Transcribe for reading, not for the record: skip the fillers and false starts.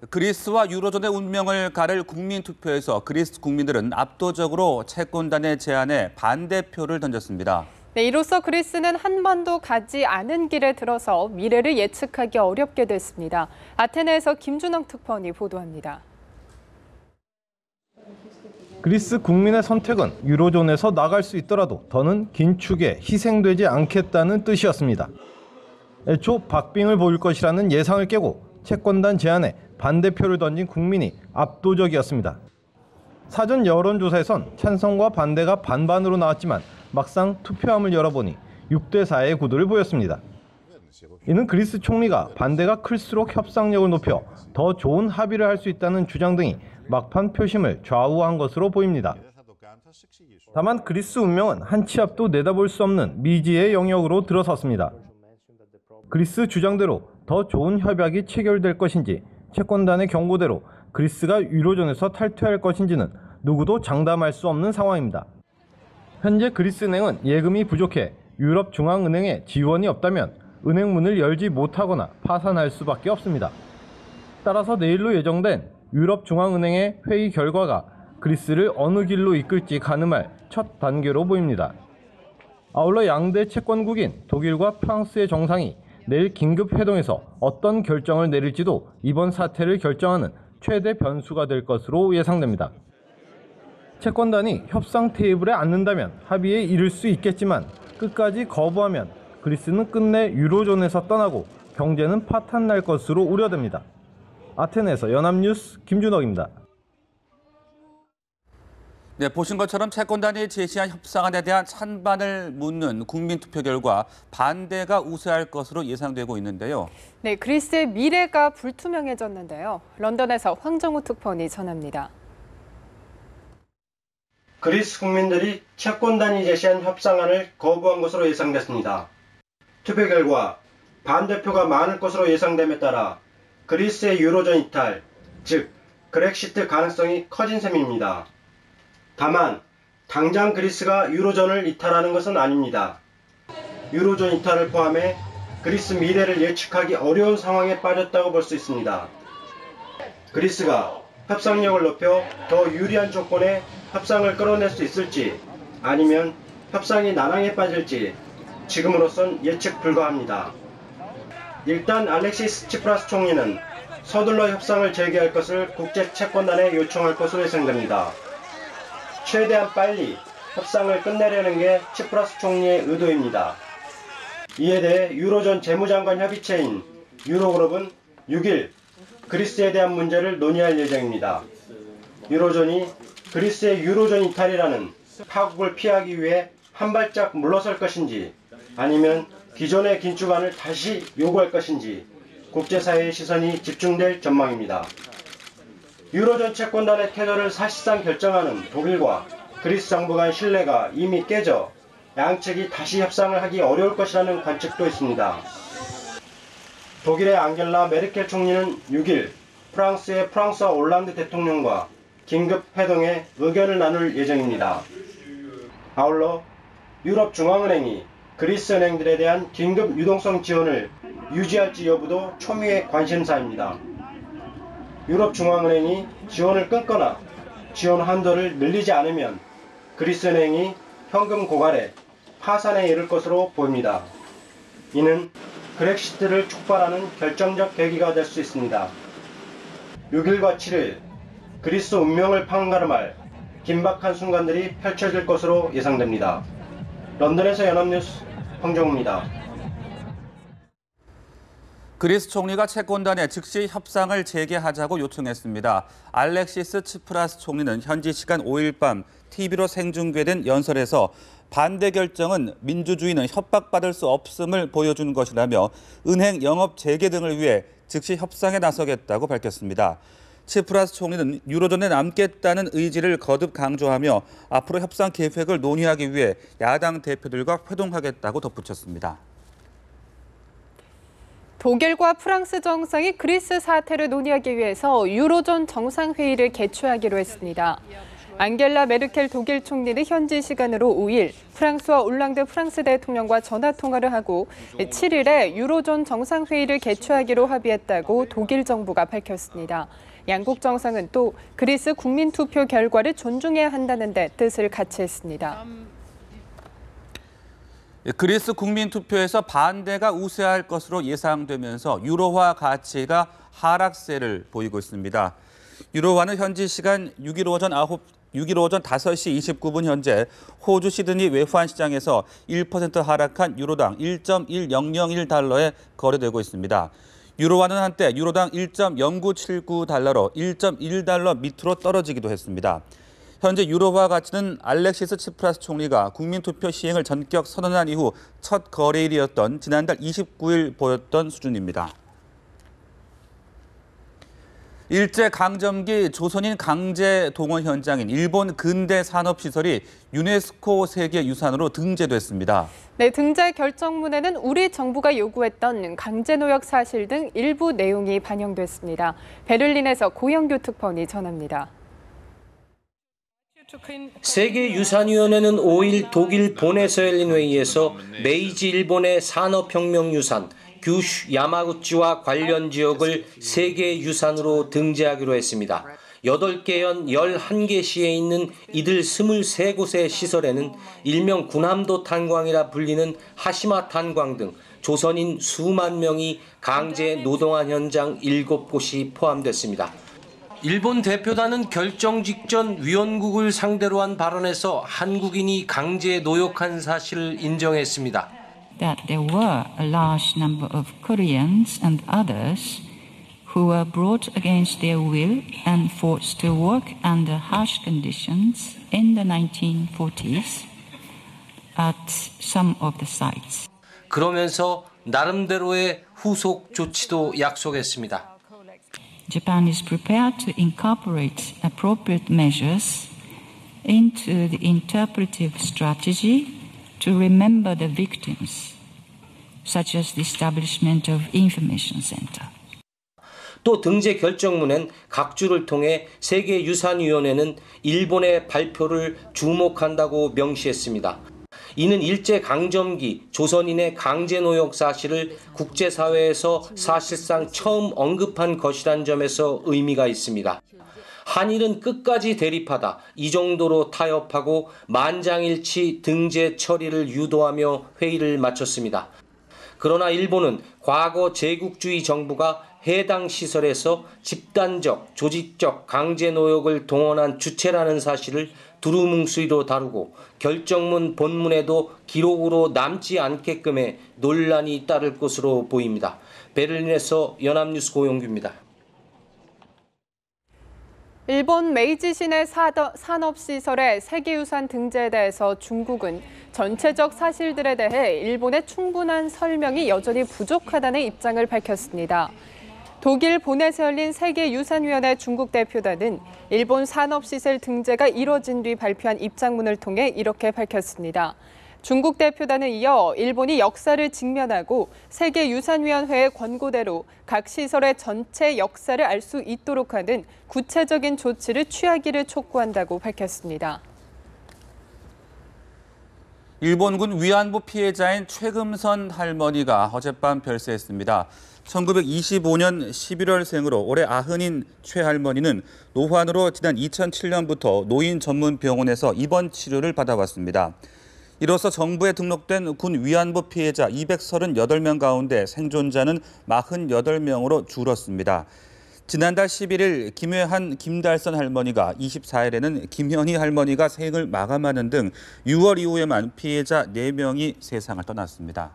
그리스와 유로존의 운명을 가를 국민투표에서 그리스 국민들은 압도적으로 채권단의 제안에 반대표를 던졌습니다. 네, 이로써 그리스는 한 번도 가지 않은 길에 들어서 미래를 예측하기 어렵게 됐습니다. 아테네에서 김준영 특파원이 보도합니다. 그리스 국민의 선택은 유로존에서 나갈 수 있더라도 더는 긴축에 희생되지 않겠다는 뜻이었습니다. 애초 박빙을 보일 것이라는 예상을 깨고 채권단 제안에 반대표를 던진 국민이 압도적이었습니다. 사전 여론조사에선 찬성과 반대가 반반으로 나왔지만 막상 투표함을 열어보니 6대4의 구도를 보였습니다. 이는 그리스 총리가 반대가 클수록 협상력을 높여 더 좋은 합의를 할 수 있다는 주장 등이 막판 표심을 좌우한 것으로 보입니다. 다만 그리스 운명은 한 치 앞도 내다볼 수 없는 미지의 영역으로 들어섰습니다. 그리스 주장대로 더 좋은 협약이 체결될 것인지 채권단의 경고대로 그리스가 유로존에서 탈퇴할 것인지는 누구도 장담할 수 없는 상황입니다. 현재 그리스은행은 예금이 부족해 유럽중앙은행에 지원이 없다면 은행 문을 열지 못하거나 파산할 수밖에 없습니다. 따라서 내일로 예정된 유럽중앙은행의 회의 결과가 그리스를 어느 길로 이끌지 가늠할 첫 단계로 보입니다. 아울러 양대 채권국인 독일과 프랑스의 정상이 내일 긴급 회동에서 어떤 결정을 내릴지도 이번 사태를 결정하는 최대 변수가 될 것으로 예상됩니다. 채권단이 협상 테이블에 앉는다면 합의에 이를 수 있겠지만 끝까지 거부하면 그리스는 끝내 유로존에서 떠나고 경제는 파탄날 것으로 우려됩니다. 아테네에서 연합뉴스 김준혁입니다. 네, 보신 것처럼 채권단이 제시한 협상안에 대한 찬반을 묻는 국민투표 결과 반대가 우세할 것으로 예상되고 있는데요. 네, 그리스의 미래가 불투명해졌는데요. 런던에서 황정우 특파원이 전합니다. 그리스 국민들이 채권단이 제시한 협상안을 거부한 것으로 예상됐습니다. 투표 결과 반대표가 많을 것으로 예상됨에 따라 그리스의 유로존 이탈, 즉 그렉시트 가능성이 커진 셈입니다. 다만 당장 그리스가 유로존을 이탈하는 것은 아닙니다. 유로존 이탈을 포함해 그리스 미래를 예측하기 어려운 상황에 빠졌다고 볼 수 있습니다. 그리스가 협상력을 높여 더 유리한 조건에 협상을 끌어낼 수 있을지 아니면 협상이 난항에 빠질지 지금으로선 예측 불가합니다. 일단 알렉시스 치프라스 총리는 서둘러 협상을 재개할 것을 국제채권단에 요청할 것으로 예상됩니다. 최대한 빨리 협상을 끝내려는 게 치프라스 총리의 의도입니다. 이에 대해 유로존 재무장관 협의체인 유로그룹은 6일 그리스에 대한 문제를 논의할 예정입니다. 유로존이 그리스의 유로존 이탈이라는 파국을 피하기 위해 한 발짝 물러설 것인지 아니면 기존의 긴축안을 다시 요구할 것인지 국제사회의 시선이 집중될 전망입니다. 유로존 채권단의 태도를 사실상 결정하는 독일과 그리스 정부 간 신뢰가 이미 깨져 양측이 다시 협상을 하기 어려울 것이라는 관측도 있습니다. 독일의 앙겔라 메르켈 총리는 6일 프랑스의 프랑스와 올란드 대통령과 긴급 회동에 의견을 나눌 예정입니다. 아울러 유럽중앙은행이 그리스 은행들에 대한 긴급 유동성 지원을 유지할지 여부도 초미의 관심사입니다. 유럽중앙은행이 지원을 끊거나 지원 한도를 늘리지 않으면 그리스 은행이 현금 고갈에 파산에 이를 것으로 보입니다. 이는 그렉시트를 촉발하는 결정적 계기가 될 수 있습니다. 6일과 7일 그리스 운명을 판가름할 긴박한 순간들이 펼쳐질 것으로 예상됩니다. 런던에서 연합뉴스 황정우입니다. 그리스 총리가 채권단에 즉시 협상을 재개하자고 요청했습니다. 알렉시스 치프라스 총리는 현지 시간 5일 밤 TV로 생중계된 연설에서 반대 결정은 민주주의는 협박받을 수 없음을 보여주는 것이라며 은행 영업 재개 등을 위해 즉시 협상에 나서겠다고 밝혔습니다. 치프라스 총리는 유로존에 남겠다는 의지를 거듭 강조하며 앞으로 협상 계획을 논의하기 위해 야당 대표들과 회동하겠다고 덧붙였습니다. 독일과 프랑스 정상이 그리스 사태를 논의하기 위해서 유로존 정상회의를 개최하기로 했습니다. 앙겔라 메르켈 독일 총리는 현지 시간으로 5일 프랑스와 올랑드 프랑스 대통령과 전화 통화를 하고 7일에 유로존 정상회의를 개최하기로 합의했다고 독일 정부가 밝혔습니다. 양국 정상은 또 그리스 국민투표 결과를 존중해야 한다는 데 뜻을 같이 했습니다. 그리스 국민투표에서 반대가 우세할 것으로 예상되면서 유로화 가치가 하락세를 보이고 있습니다. 유로화는 현지 시간 6일 오전 5시 29분 현재 호주 시드니 외환 시장에서 1% 하락한 유로당 1.1001달러에 거래되고 있습니다. 유로화는 한때 유로당 1.0979달러로 1.1달러 밑으로 떨어지기도 했습니다. 현재 유로화 가치는 알렉시스 치프라스 총리가 국민투표 시행을 전격 선언한 이후 첫 거래일이었던 지난달 29일 보였던 수준입니다. 일제강점기 조선인 강제 동원 현장인 일본 근대 산업시설이 유네스코 세계유산으로 등재됐습니다. 네, 등재 결정문에는 우리 정부가 요구했던 강제노역 사실 등 일부 내용이 반영됐습니다. 베를린에서 고영규 특파원이 전합니다. 세계유산위원회는 5일 독일 본에서 열린 회의에서 메이지 일본의 산업혁명유산 규슈 야마구치와 관련 지역을 세계유산으로 등재하기로 했습니다. 8개 현 11개 시에 있는 이들 23곳의 시설에는 일명 군함도 탄광이라 불리는 하시마 탄광 등 조선인 수만 명이 강제 노동한 현장 7곳이 포함됐습니다. 일본 대표단은 결정 직전 위원국을 상대로 한 발언에서 한국인이 강제 노역한 사실을 인정했습니다. That there were a large number of Koreans and others who were brought against their will and forced to work under harsh conditions in the 1940s at some of the sites. 그러면서 나름대로의 후속 조치도 약속했습니다. Japan is prepared to incorporate appropriate measures into the interpretive strategy to remember the victims, such as the establishment of information center. 또 등재 결정문엔 각주를 통해 세계유산위원회는 일본의 발표를 주목한다고 명시했습니다. 이는 일제강점기 조선인의 강제노역 사실을 국제사회에서 사실상 처음 언급한 것이란 점에서 의미가 있습니다. 한일은 끝까지 대립하다 이 정도로 타협하고 만장일치 등재 처리를 유도하며 회의를 마쳤습니다. 그러나 일본은 과거 제국주의 정부가 해당 시설에서 집단적, 조직적 강제노역을 동원한 주체라는 사실을 두루뭉술로 다루고 결정문 본문에도 기록으로 남지 않게끔 해 논란이 따를 것으로 보입니다. 베를린에서 연합뉴스 고용규입니다. 일본 메이지 시내 산업시설의 세계유산 등재에 대해서 중국은 전체적 사실들에 대해 일본의 충분한 설명이 여전히 부족하다는 입장을 밝혔습니다. 독일 본에서 열린 세계유산위원회 중국 대표단은 일본 산업시설 등재가 이뤄진 뒤 발표한 입장문을 통해 이렇게 밝혔습니다. 중국 대표단은 이어 일본이 역사를 직면하고 세계유산위원회의 권고대로 각 시설의 전체 역사를 알 수 있도록 하는 구체적인 조치를 취하기를 촉구한다고 밝혔습니다. 일본군 위안부 피해자인 최금선 할머니가 어젯밤 별세했습니다. 1925년 11월생으로 올해 90인 최 할머니는 노환으로 지난 2007년부터 노인 전문 병원에서 입원 치료를 받아왔습니다. 이로써 정부에 등록된 군 위안부 피해자 238명 가운데 생존자는 48명으로 줄었습니다. 지난달 11일 김회한 김달선 할머니가 24일에는 김현희 할머니가 생을 마감하는 등 6월 이후에만 피해자 4명이 세상을 떠났습니다.